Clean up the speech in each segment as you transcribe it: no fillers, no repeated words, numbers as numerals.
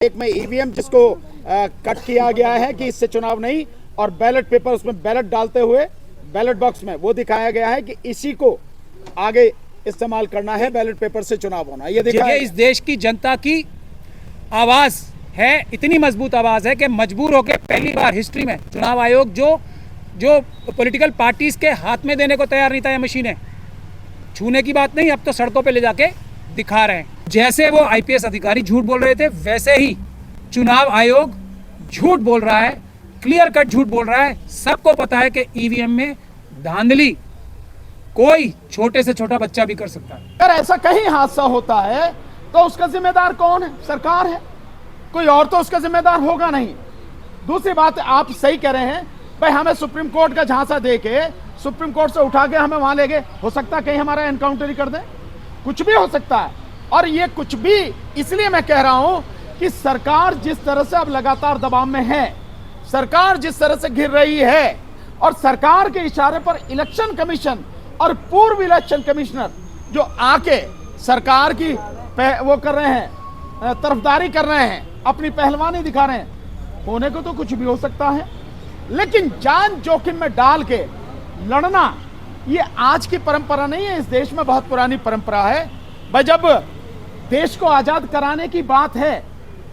एक में ईवीएम जिसको कट किया गया है कि इससे चुनाव नहीं, और बैलेट पेपर उसमें बैलेट डालते हुए बैलेट बॉक्स में वो दिखाया गया है कि इसी को आगे इस्तेमाल करना है, बैलेट पेपर से चुनाव होना। ये देखिए, इस देश की जनता की आवाज है, इतनी मजबूत आवाज है कि मजबूर होकर पहली बार हिस्ट्री में चुनाव आयोग जो पॉलिटिकल पार्टीज के हाथ में देने को तैयार नहीं था, ये मशीनें छूने की बात नहीं, अब तो सड़कों पे ले जाके दिखा रहे हैं। जैसे वो आईपीएस अधिकारी झूठ बोल रहे थे, वैसे ही चुनाव आयोग झूठ बोल रहा है, क्लियर कट झूठ बोल रहा है। सबको पता है कि ईवीएम में धांधली कोई छोटे से छोटा बच्चा भी कर सकता है। अगर ऐसा कहीं हादसा होता है तो उसका जिम्मेदार कौन है? सरकार है, कोई और तो उसका जिम्मेदार होगा नहीं। दूसरी बात, आप सही कह रहे हैं भाई, हमें सुप्रीम कोर्ट का झांसा दे के सुप्रीम कोर्ट से उठा के हमें वहां ले गए, हो सकता है कहीं हमारा एनकाउंटर ही कर दे, कुछ भी हो सकता है। और ये कुछ भी इसलिए मैं कह रहा हूं कि सरकार जिस तरह से अब लगातार दबाव में है, सरकार जिस तरह से घिर रही है, और सरकार के इशारे पर इलेक्शन कमीशन और पूर्व इलेक्शन कमिश्नर जो आके सरकार की वो कर रहे हैं, तरफदारी कर रहे हैं, अपनी पहलवानी दिखा रहे हैं, होने को तो कुछ भी हो सकता है। लेकिन जान जोखिम में डाल के लड़ना ये आज की परंपरा नहीं है, इस देश में बहुत पुरानी परंपरा है भाई। जब देश को आजाद कराने की बात है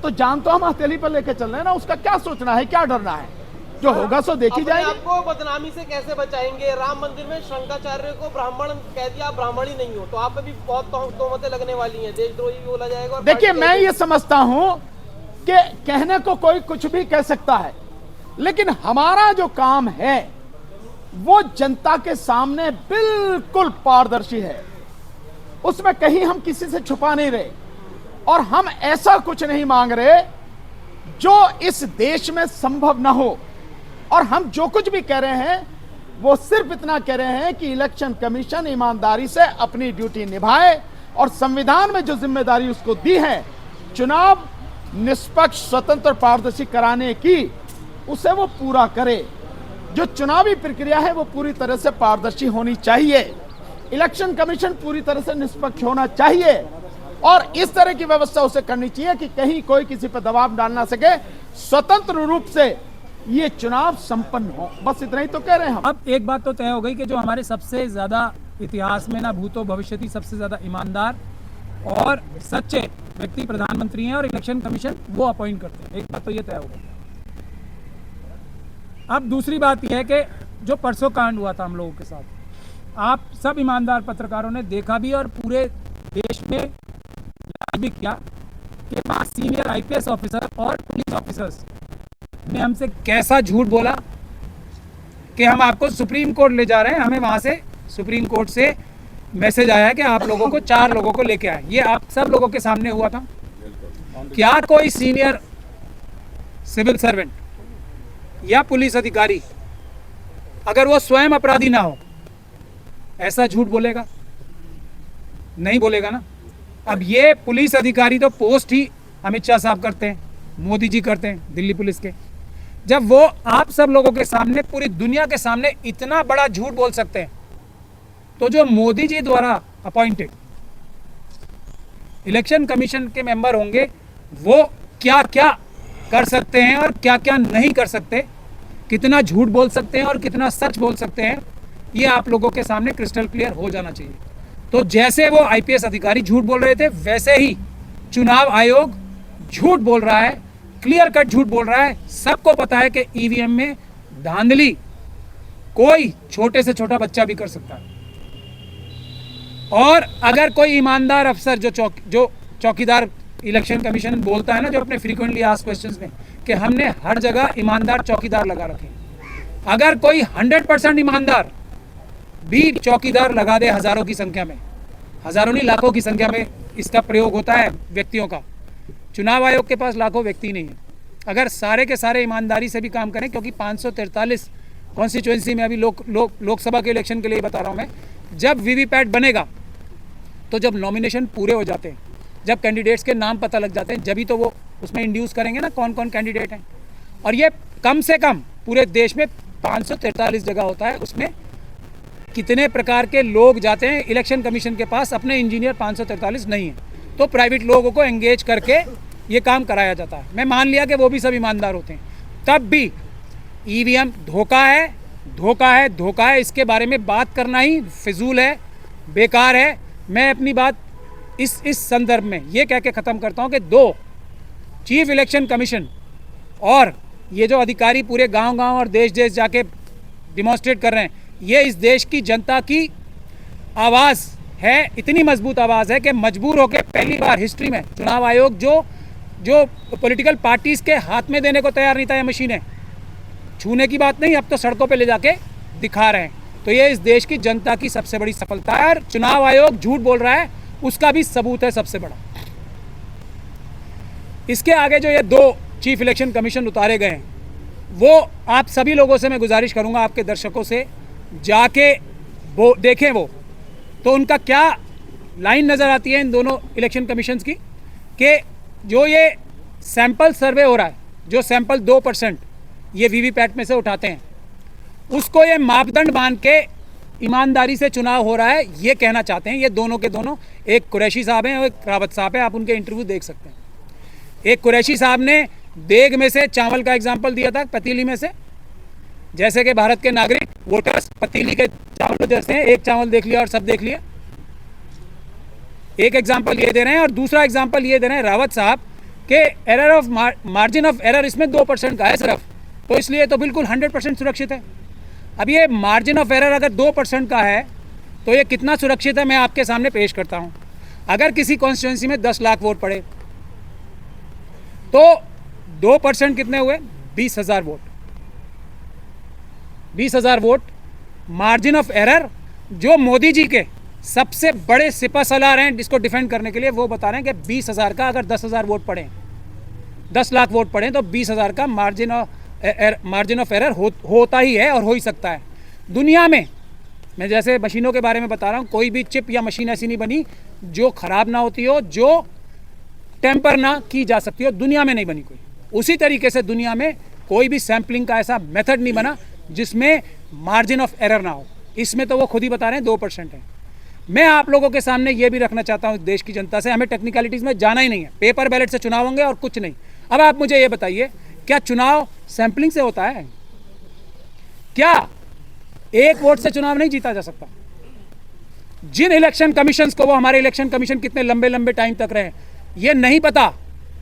तो जान तो हम हथेली पर लेके चल रहे हैं ना, उसका क्या सोचना है, क्या डरना है? जो होगा सो देखी जाएगी। आपको बदनामी से कैसे बचाएंगे? राम मंदिर में शंकराचार्य को ब्राह्मण कह दिया, आप ब्राह्मण ही नहीं हो, तो आप पे भी बहुत तोहमतें लगने वाली हैं, देशद्रोही भी बोला जाएगा। देखिए, मैं ये समझता हूं कि कहने को कोई कुछ भी कह सकता है, लेकिन हमारा जो काम है वो जनता के सामने बिल्कुल पारदर्शी है, उसमें कहीं हम किसी से छुपा नहीं रहे, और हम ऐसा कुछ नहीं मांग रहे जो इस देश में संभव ना हो। और हम जो कुछ भी कह रहे हैं वो सिर्फ इतना कह रहे हैं कि इलेक्शन कमीशन ईमानदारी से अपनी ड्यूटी निभाए, और संविधान में जो जिम्मेदारी उसको दी है चुनाव निष्पक्ष, स्वतंत्र, पारदर्शी कराने की, उसे वो पूरा करे। जो चुनावी प्रक्रिया है वो पूरी तरह से पारदर्शी होनी चाहिए, इलेक्शन कमीशन पूरी तरह से निष्पक्ष होना चाहिए, और इस तरह की व्यवस्था उसे करनी चाहिए कि कहीं कोई किसी पर दबाव डाल ना सके, स्वतंत्र रूप से ये चुनाव संपन्न हो। बस इतना ही तो कह रहे हैं हम। अब एक बात तो तय हो गई कि जो हमारे सबसे ज्यादा इतिहास में ना भूतो भविष्यति सबसे ज्यादा ईमानदार और सच्चे व्यक्ति प्रधानमंत्री हैं, और इलेक्शन कमीशन वो अपॉइंट करते हैं। एक बात तो ये तय हो गई। अब दूसरी बात यह है कि जो परसों कांड हुआ था हम लोगों के साथ, आप सब ईमानदार पत्रकारों ने देखा भी और पूरे देश में लाइव भी किया कि वहाँ सीनियर आईपीएस ऑफिसर और पुलिस ऑफिसर्स ने हमसे कैसा झूठ बोला कि हम आपको सुप्रीम कोर्ट ले जा रहे हैं, हमें वहाँ से सुप्रीम कोर्ट से मैसेज आया है कि आप लोगों को 4 लोगों को लेके आए। ये आप सब लोगों के सामने हुआ था। क्या कोई सीनियर सिविल सर्वेंट या पुलिस अधिकारी, अगर वो स्वयं अपराधी ना हो, ऐसा झूठ बोलेगा? नहीं बोलेगा ना। अब ये पुलिस अधिकारी तो पोस्ट ही अमित शाह साहब करते हैं, मोदी जी करते हैं दिल्ली पुलिस के। जब वो आप सब लोगों के सामने, पूरी दुनिया के सामने इतना बड़ा झूठ बोल सकते हैं, तो जो मोदी जी द्वारा अपॉइंटेड इलेक्शन कमीशन के मेंबर होंगे वो क्या क्या कर सकते हैं और क्या क्या नहीं कर सकते, कितना झूठ बोल सकते हैं और कितना सच बोल सकते हैं, ये आप लोगों के सामने क्रिस्टल क्लियर हो जाना चाहिए। तो जैसे वो आईपीएस अधिकारी झूठ बोल रहे थे, वैसे ही चुनाव आयोग झूठ बोल रहा है, क्लियर कट झूठ बोल रहा है। सबको पता है कि ईवीएम में धांधली कोई छोटे से छोटा बच्चा भी कर सकता है। और अगर कोई ईमानदार अफसर जो चौकीदार इलेक्शन कमीशन बोलता है ना, जो अपने फ्रीक्वेंटली आस्क्ड क्वेश्चंस में कि हमने हर जगह ईमानदार चौकीदार लगा रखे, अगर कोई 100% ईमानदार भी चौकीदार लगा दे, हजारों की संख्या में, हजारों नहीं लाखों की संख्या में इसका प्रयोग होता है व्यक्तियों का। चुनाव आयोग के पास लाखों व्यक्ति नहीं है। अगर सारे के सारे ईमानदारी से भी काम करें, क्योंकि 543 कॉन्स्टिट्यूएंसी में अभी लोकसभा के इलेक्शन के लिए बता रहा हूं मैं, जब वीवीपैट बनेगा तो जब नॉमिनेशन पूरे हो जाते हैं, जब कैंडिडेट्स के नाम पता लग जाते हैं, जब ही तो वो उसमें इंड्यूस करेंगे ना कौन कौन कैंडिडेट हैं। और ये कम से कम पूरे देश में 543 जगह होता है, उसमें कितने प्रकार के लोग जाते हैं इलेक्शन कमीशन के पास, अपने इंजीनियर 543 नहीं है, तो प्राइवेट लोगों को एंगेज करके ये काम कराया जाता है। मैं मान लिया कि वो भी सब ईमानदार होते हैं, तब भी ईवीएम धोखा है, धोखा है, धोखा है। इसके बारे में बात करना ही फिजूल है, बेकार है। मैं अपनी बात इस संदर्भ में ये कह के ख़त्म करता हूँ कि 2 चीफ इलेक्शन कमीशन और ये जो अधिकारी पूरे गांव-गांव और देश-देश जाके डिमॉन्स्ट्रेट कर रहे हैं, ये इस देश की जनता की आवाज़ है, इतनी मजबूत आवाज़ है कि मजबूर होकर पहली बार हिस्ट्री में चुनाव आयोग जो पॉलिटिकल पार्टीज़ के हाथ में देने को तैयार नहीं था, ये मशीनें छूने की बात नहीं, अब तो सड़कों पे ले जाके दिखा रहे हैं। तो ये इस देश की जनता की सबसे बड़ी सफलता है। और चुनाव आयोग झूठ बोल रहा है, उसका भी सबूत है सबसे बड़ा। इसके आगे जो ये 2 चीफ इलेक्शन कमीशन उतारे गए हैं, वो आप सभी लोगों से मैं गुजारिश करूंगा, आपके दर्शकों से जाके वो देखें, वो तो उनका क्या लाइन नज़र आती है इन दोनों इलेक्शन कमीशंस की, कि जो ये सैंपल सर्वे हो रहा है, जो सैंपल 2% ये वीवीपैट में से उठाते हैं, उसको ये मापदंड मान के ईमानदारी से चुनाव हो रहा है, ये कहना चाहते हैं। ये दोनों के दोनों, एक कुरैशी साहब हैं और एक रावत साहब हैं, आप उनके इंटरव्यू देख सकते हैं। एक कुरैशी साहब ने देग में से चावल का एग्जाम्पल दिया था, पतीली में से, जैसे कि भारत के नागरिक वोटर्स पतीली के चावल जैसे हैं, एक चावल देख लिया और सब देख लिया। एक एग्जाम्पल ये दे रहे हैं और दूसरा एग्जाम्पल ये दे रहे हैं रावत साहब के error of margin of error इसमें 2% का है सिर्फ, तो इसलिए तो बिल्कुल 100% सुरक्षित है। अब ये मार्जिन ऑफ एरर अगर 2% का है तो ये कितना सुरक्षित है, मैं आपके सामने पेश करता हूँ। अगर किसी कॉन्स्टिट्यूंसी में 10 लाख वोट पड़े तो 2% कितने हुए? 20,000 vote. 20,000 vote margin of error, जो मोदी जी के सबसे बड़े सिपहसालार हैं इसको डिफेंड करने के लिए, वो बता रहे हैं कि 20,000 का अगर 10,000 वोट पड़े, 10 लाख वोट पड़े तो 20,000 का मार्जिन ऑफ एरर होता ही है और हो ही सकता है। दुनिया में मैं जैसे मशीनों के बारे में बता रहा हूँ, कोई भी चिप या मशीन ऐसी नहीं बनी जो ख़राब ना होती हो, जो टेम्पर ना की जा सकती हो, दुनिया में नहीं बनी कोई। उसी तरीके से दुनिया में कोई भी सैम्पलिंग का ऐसा मेथड नहीं बना जिसमें मार्जिन ऑफ एरर ना हो। इसमें तो वो खुद ही बता रहे हैं 2% है। मैं आप लोगों के सामने ये भी रखना चाहता हूँ देश की जनता से, हमें टेक्निकलिटीज़ में जाना ही नहीं है, पेपर बैलेट से चुनाव होंगे और कुछ नहीं। अब आप मुझे ये बताइए, क्या चुनाव सैम्पलिंग से होता है? क्या एक वोट से चुनाव नहीं जीता जा सकता? जिन इलेक्शन कमीशंस को, वो हमारे इलेक्शन कमीशन कितने लंबे लंबे टाइम तक रहे, ये नहीं पता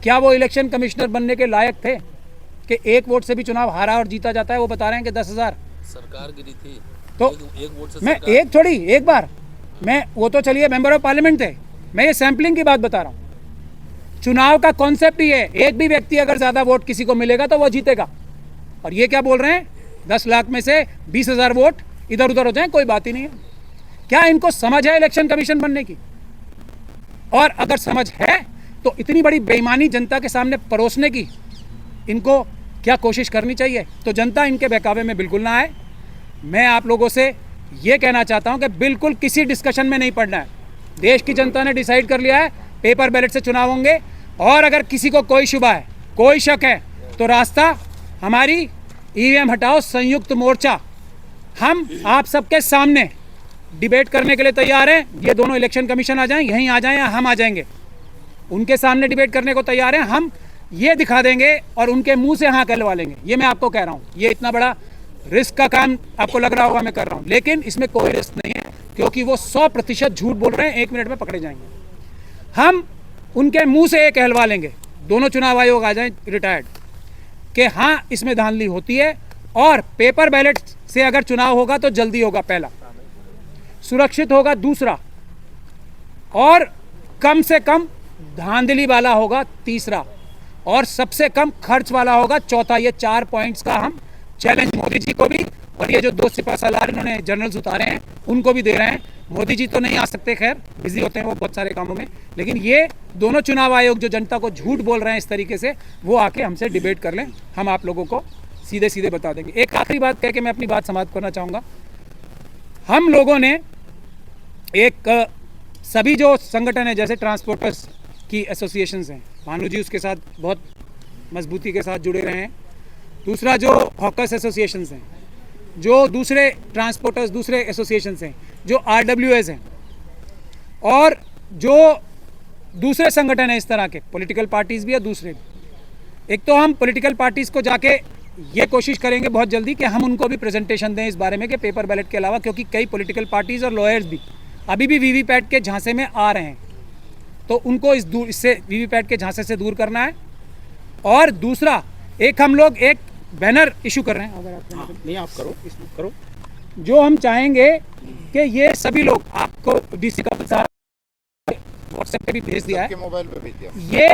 क्या वो इलेक्शन कमिश्नर बनने के लायक थे कि एक वोट से भी चुनाव हारा और जीता जाता है? वो बता रहे हैं कि 10,000 सरकार गिरी थी तो एक वोट से मैं एक थोड़ी एक बार, मैं वो तो चलिए मेंबर ऑफ पार्लियामेंट थे, मैं ये सैम्पलिंग की बात बता रहा हूँ। चुनाव का कॉन्सेप्ट ही है, एक भी व्यक्ति अगर ज़्यादा वोट किसी को मिलेगा तो वो जीतेगा। और ये क्या बोल रहे हैं, 10 लाख में से 20,000 वोट इधर उधर हो जाए, कोई बात ही नहीं है। क्या इनको समझ है इलेक्शन कमीशन बनने की? और अगर समझ है तो इतनी बड़ी बेईमानी जनता के सामने परोसने की इनको क्या कोशिश करनी चाहिए? तो जनता इनके बहकावे में बिल्कुल ना आए। मैं आप लोगों से ये कहना चाहता हूं कि बिल्कुल किसी डिस्कशन में नहीं पड़ना है। देश की जनता ने डिसाइड कर लिया है, पेपर बैलेट से चुनाव होंगे। और अगर किसी को कोई शुबा है, कोई शक है, तो रास्ता हमारी ईवीएम हटाओ संयुक्त मोर्चा, हम आप सबके सामने डिबेट करने के लिए तैयार हैं। ये दोनों इलेक्शन कमीशन आ जाएं, यहीं आ जाएं, या हम आ जाएंगे, उनके सामने डिबेट करने को तैयार हैं। हम ये दिखा देंगे और उनके मुंह से हाँ कहलवा लेंगे। ये मैं आपको कह रहा हूँ, ये इतना बड़ा रिस्क का काम आपको लग रहा होगा मैं कर रहा हूँ, लेकिन इसमें कोई रिस्क नहीं है, क्योंकि वो 100% झूठ बोल रहे हैं, 1 मिनट में पकड़े जाएंगे। हम उनके मुंह से ये कहलवा लेंगे, दोनों चुनाव आयोग आ जाएं रिटायर्ड, कि हाँ इसमें धांधली होती है और पेपर बैलेट से अगर चुनाव होगा तो जल्दी होगा, पहला सुरक्षित होगा, दूसरा और कम से कम धांधली वाला होगा, तीसरा और सबसे कम खर्च वाला होगा, चौथा। ये 4 पॉइंट्स का हम चैलेंज मोदी जी को भी, और ये जो 2 सिपहसालार इन्होंने जनरल्स उतारे हैं उनको भी दे रहे हैं। मोदी जी तो नहीं आ सकते, खैर बिजी होते हैं वो बहुत सारे कामों में, लेकिन ये दोनों चुनाव आयोग जो जनता को झूठ बोल रहे हैं इस तरीके से, वो आके हमसे डिबेट कर लें, हम आप लोगों को सीधे सीधे बता देंगे। एक आखिरी बात कह के मैं अपनी बात समाप्त करना चाहूँगा। हम लोगों ने एक सभी जो संगठन है, जैसे ट्रांसपोर्टर्स की एसोसिएशंस हैं, भानु जी उसके साथ बहुत मजबूती के साथ जुड़े रहे हैं। दूसरा जो हॉकर्स एसोसिएशंस हैं, जो दूसरे ट्रांसपोर्टर्स, दूसरे एसोसिएशंस हैं, जो RWAs हैं, और जो दूसरे संगठन है इस तरह के, पॉलिटिकल पार्टीज भी है दूसरे भी। एक तो हम पॉलिटिकल पार्टीज को जाके ये कोशिश करेंगे बहुत जल्दी कि हम उनको भी प्रेजेंटेशन दें इस बारे में कि पेपर बैलेट के अलावा, क्योंकि कई पॉलिटिकल पार्टीज और लॉयर्स भी अभी भी वीवीपैट के झांसे में आ रहे हैं, तो उनको इससे वीवीपैट के झांसे से दूर करना है। और दूसरा, एक हम लोग एक बैनर इशू कर रहे हैं, अगर आप नहीं आप करो, इसमें करो। जो हम चाहेंगे कि ये सभी लोग, आपको डीसी का व्हाट्सएप पे भी भेज दिया है, मोबाइल पे भेज दिया, ये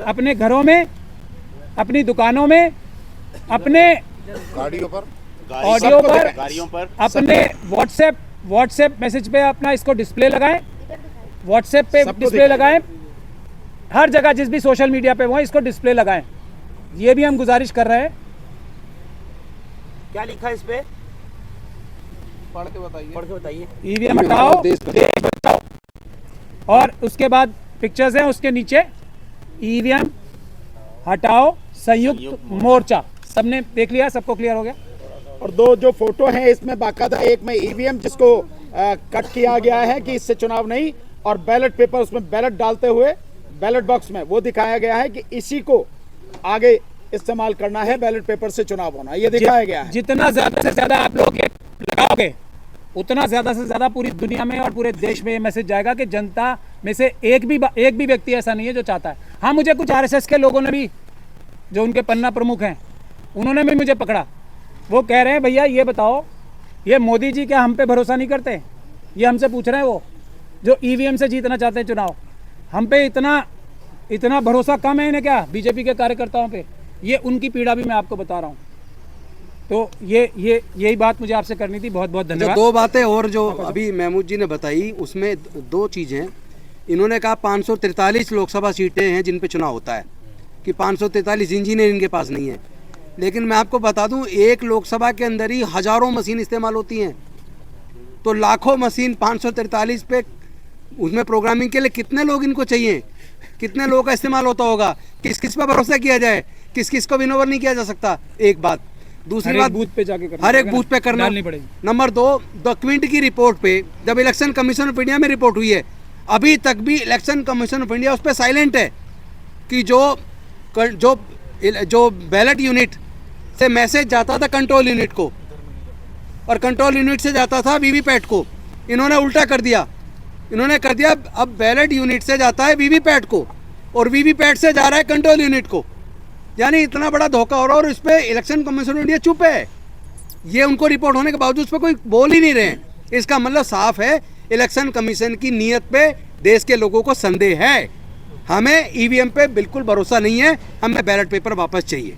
अपने घरों में, अपनी दुकानों में, अपने गाड़ियों पर, ऑडियो पर, गाड़ियों पर, अपने व्हाट्सएप मैसेज पे अपना इसको डिस्प्ले लगाएं, व्हाट्सएप पे डिस्प्ले लगाएं, हर जगह जिस भी सोशल मीडिया पे वो इसको डिस्प्ले लगाएं। ये भी हम गुजारिश कर रहे हैं। क्या लिखा है इस पे? पढ़ के बताइए। ईवीएम हटाओ, देश बचाओ। और उसके बाद पिक्चर्स हैं उसके नीचे, ईवीएम हटाओ संयुक्त मोर्चा। सबने देख लिया, सबको क्लियर हो गया। और दो जो फोटो हैं इसमें बाकायदा, एक में ईवीएम जिसको कट किया गया है कि इससे चुनाव नहीं, और बैलेट पेपर, उसमें बैलेट डालते हुए बैलेट बॉक्स में वो दिखाया गया है कि इसी को आगे इस्तेमाल करना है, बैलेट पेपर से चुनाव होना, ये दिखाया गया है। जितना ज्यादा से ज्यादा आप लोग ये लगाओगे, उतना ज्यादा से ज्यादा पूरी दुनिया में और पूरे देश में ये मैसेज जाएगा कि जनता में से एक भी व्यक्ति ऐसा नहीं है जो चाहता है। हाँ, मुझे कुछ आरएसएस के लोगों ने भी, जो उनके पन्ना प्रमुख हैं, उन्होंने भी मुझे पकड़ा। वो कह रहे हैं भैया ये बताओ, ये मोदी जी क्या हम पे भरोसा नहीं करते? ये हमसे पूछ रहे हैं, वो जो ईवीएम से जीतना चाहते हैं चुनाव, हम पे इतना भरोसा कम है इन्हें क्या, बीजेपी के कार्यकर्ताओं पे? ये उनकी पीड़ा भी मैं आपको बता रहा हूँ। तो यही बात मुझे आपसे करनी थी। बहुत बहुत धन्यवाद। दो बातें और जो अभी महमूद जी ने बताई, उसमें दो चीज़ें। इन्होंने कहा 543 लोकसभा सीटें हैं जिन पे चुनाव होता है, कि 543 इंजीनियर इनके पास नहीं है। लेकिन मैं आपको बता दूं, एक लोकसभा के अंदर ही हज़ारों मशीन इस्तेमाल होती हैं, तो लाखों मशीन 543 पे, उसमें प्रोग्रामिंग के लिए कितने लोग इनको चाहिए, कितने लोगों का इस्तेमाल होता होगा, किस किस पर भरोसा किया जाए, किस किस को विनोवर नहीं किया जा सकता। एक बात। दूसरी बात, बूथ पे जाके करना, हर एक बूथ पे करना पड़ेगी। नंबर 2, द क्विंट की रिपोर्ट पे जब इलेक्शन कमीशन ऑफ इंडिया में रिपोर्ट हुई है, अभी तक भी इलेक्शन कमीशन ऑफ इंडिया उस पर साइलेंट है कि जो बैलेट यूनिट से मैसेज जाता था कंट्रोल यूनिट को, और कंट्रोल यूनिट से जाता था वीवीपैट को, इन्होंने उल्टा कर दिया। इन्होंने कर दिया, अब बैलेट यूनिट से जाता है वीवीपैट को, और वीवीपैट से जा रहा है कंट्रोल यूनिट को। यानी इतना बड़ा धोखा हो रहा है, और इस पर इलेक्शन कमीशन ऑफ इंडिया चुप है। ये उनको रिपोर्ट होने के बावजूद उस पर कोई बोल ही नहीं रहे हैं। इसका मतलब साफ है, इलेक्शन कमीशन की नीयत पे देश के लोगों को संदेह है। हमें ईवीएम पे बिल्कुल भरोसा नहीं है, हमें बैलेट पेपर वापस चाहिए।